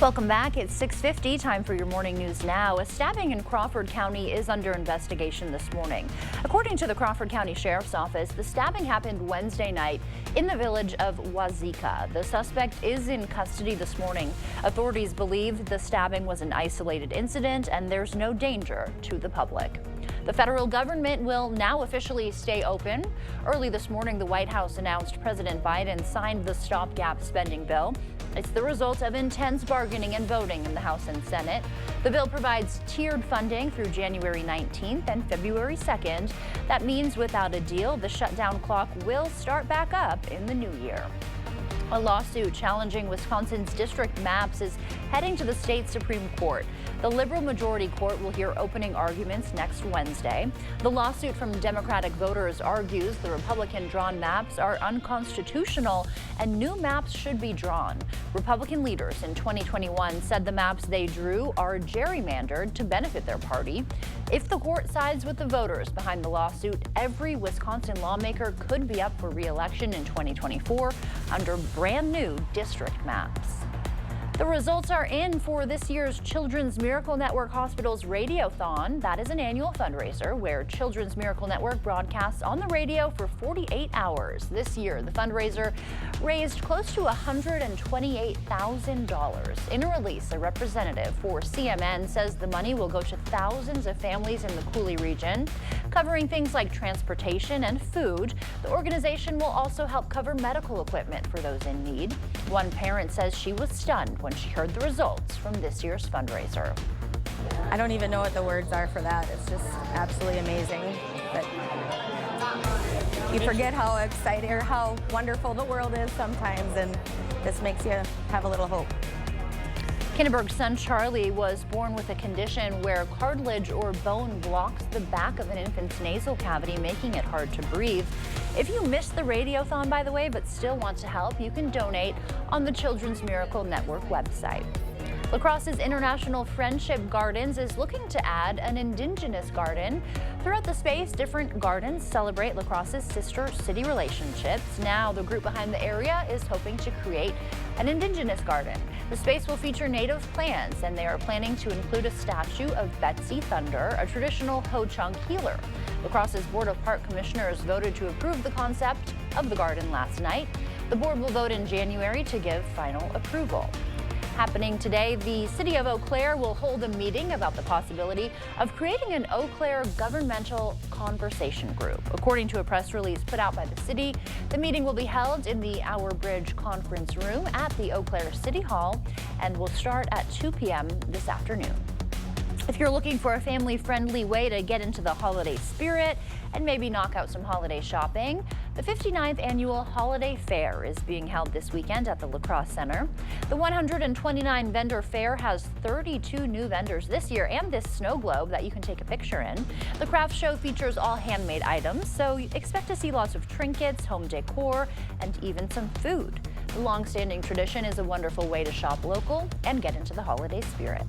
Welcome back. It's 6:50. Time for your morning news now. A stabbing in Crawford County is under investigation this morning. According to the Crawford County Sheriff's Office, the stabbing happened Wednesday night in the village of Wazeeka. The suspect is in custody this morning. Authorities believe the stabbing was an isolated incident and there's no danger to the public. The federal government will now officially stay open. Early this morning, the White House announced President Biden signed the stopgap spending bill. It's the result of intense bargaining and voting in the House and Senate. The bill provides tiered funding through January 19th and February 2nd. That means without a deal, the shutdown clock will start back up in the new year. A lawsuit challenging Wisconsin's district maps is heading to the state Supreme Court. The liberal majority court will hear opening arguments next Wednesday. The lawsuit from Democratic voters argues the Republican-drawn maps are unconstitutional and new maps should be drawn. Republican leaders in 2021 said the maps they drew are gerrymandered to benefit their party. If the court sides with the voters behind the lawsuit, every Wisconsin lawmaker could be up for re-election in 2024 under brand new district maps. The results are in for this year's Children's Miracle Network Hospital's Radiothon. That is an annual fundraiser where Children's Miracle Network broadcasts on the radio for 48 hours. This year, the fundraiser raised close to $128,000. In a release, a representative for CMN says the money will go to thousands of families in the Coulee region, covering things like transportation and food. The organization will also help cover medical equipment for those in need. One parent says she was stunned when she heard the results from this year's fundraiser. I don't even know what the words are for that. It's just absolutely amazing. But you forget how exciting or how wonderful the world is sometimes, and this makes you have a little hope. Kinneberg's son Charlie was born with a condition where cartilage or bone blocks the back of an infant's nasal cavity, making it hard to breathe. If you missed the Radiothon, by the way, but still want to help, you can donate on the Children's Miracle Network website. La Crosse's International Friendship Gardens is looking to add an Indigenous garden. Throughout the space, different gardens celebrate La Crosse's sister city relationships. Now, the group behind the area is hoping to create an Indigenous garden. The space will feature native plants, and they are planning to include a statue of Betsy Thunder, a traditional Ho-Chunk healer. La Crosse's Board of Park Commissioners voted to approve the concept of the garden last night. The board will vote in January to give final approval. Happening today, the City of Eau Claire will hold a meeting about the possibility of creating an Eau Claire governmental conversation group. According to a press release put out by the city, the meeting will be held in the Our Bridge conference room at the Eau Claire City Hall and will start at 2 p.m. this afternoon. If you're looking for a family-friendly way to get into the holiday spirit and maybe knock out some holiday shopping, the 59th Annual Holiday Fair is being held this weekend at the La Crosse Center. The 129 vendor fair has 32 new vendors this year and this snow globe that you can take a picture in. The craft show features all handmade items, so expect to see lots of trinkets, home decor, and even some food. The long-standing tradition is a wonderful way to shop local and get into the holiday spirit.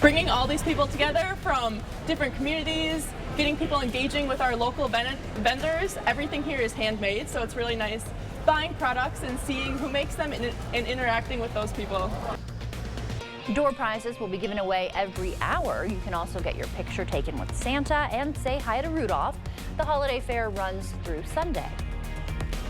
Bringing all these people together from different communities, getting people engaging with our local vendors. Everything here is handmade, so it's really nice buying products and seeing who makes them and interacting with those people. Door prizes will be given away every hour. You can also get your picture taken with Santa and say hi to Rudolph. The holiday fair runs through Sunday.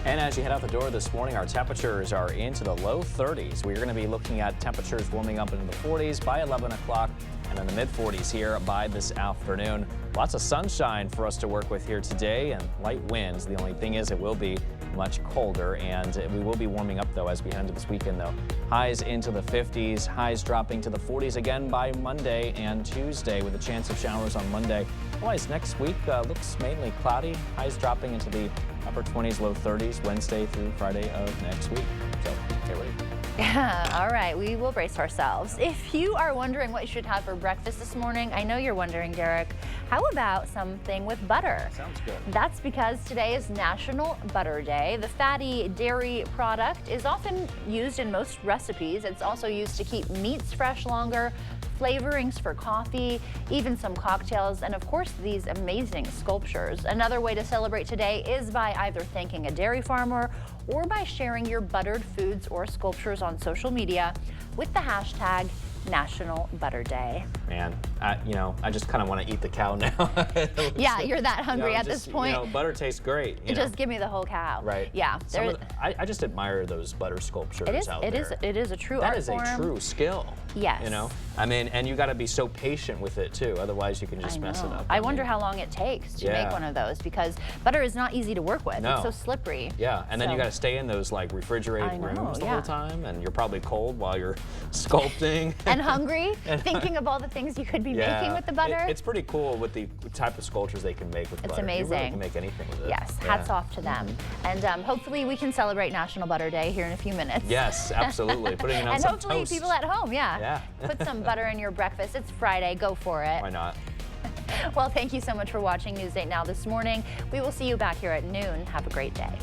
And as you head out the door this morning, our temperatures are into the low 30s. We're going to be looking at temperatures warming up into the 40s by 11 o'clock and in the mid 40s here by this afternoon. Lots of sunshine for us to work with here today and light winds. The only thing is it will be much colder, and we will be warming up though as we head into this weekend though. Highs into the 50s, highs dropping to the 40s again by Monday and Tuesday with a chance of showers on Monday. Otherwise, next week looks mainly cloudy, highs dropping into the upper 20s, low 30s Wednesday through Friday of next week. So get ready. Yeah, all right, we will brace ourselves. If you are wondering what you should have for breakfast this morning, I know you're wondering, Derek, how about something with butter? Sounds good. That's because today is National Butter Day. The fatty dairy product is often used in most recipes. It's also used to keep meats fresh longer, flavorings for coffee, even some cocktails, and of course these amazing sculptures. Another way to celebrate today is by either thanking a dairy farmer or by sharing your buttered foods or sculptures on social media with the hashtag National Butter Day. Man, I just kind of want to eat the cow now. Yeah, you're that hungry at this point. Butter tastes great. Just give me the whole cow. Right. Yeah. I just admire those butter sculptures out there. It is a true art form. That is a true skill. Yes. And you got to be so patient with it too. Otherwise, you can just mess it up. I wonder how long it takes to make one of those, because butter is not easy to work with. No. It's so slippery. Yeah, and then you got to stay in those like refrigerated rooms the whole time, and you're probably cold while you're sculpting. And hungry, thinking of all the things you could be making with the butter. It's pretty cool with the type of sculptures they can make with butter. It's amazing. You really can make anything with it. Yes, hats off to them. And hopefully we can celebrate National Butter Day here in a few minutes. Yes, absolutely. Putting it on and some hopefully toast. people at home, Yeah. Put some butter in your breakfast. It's Friday, go for it. Why not? Well, thank you so much for watching News 8 Now this morning. We will see you back here at noon. Have a great day.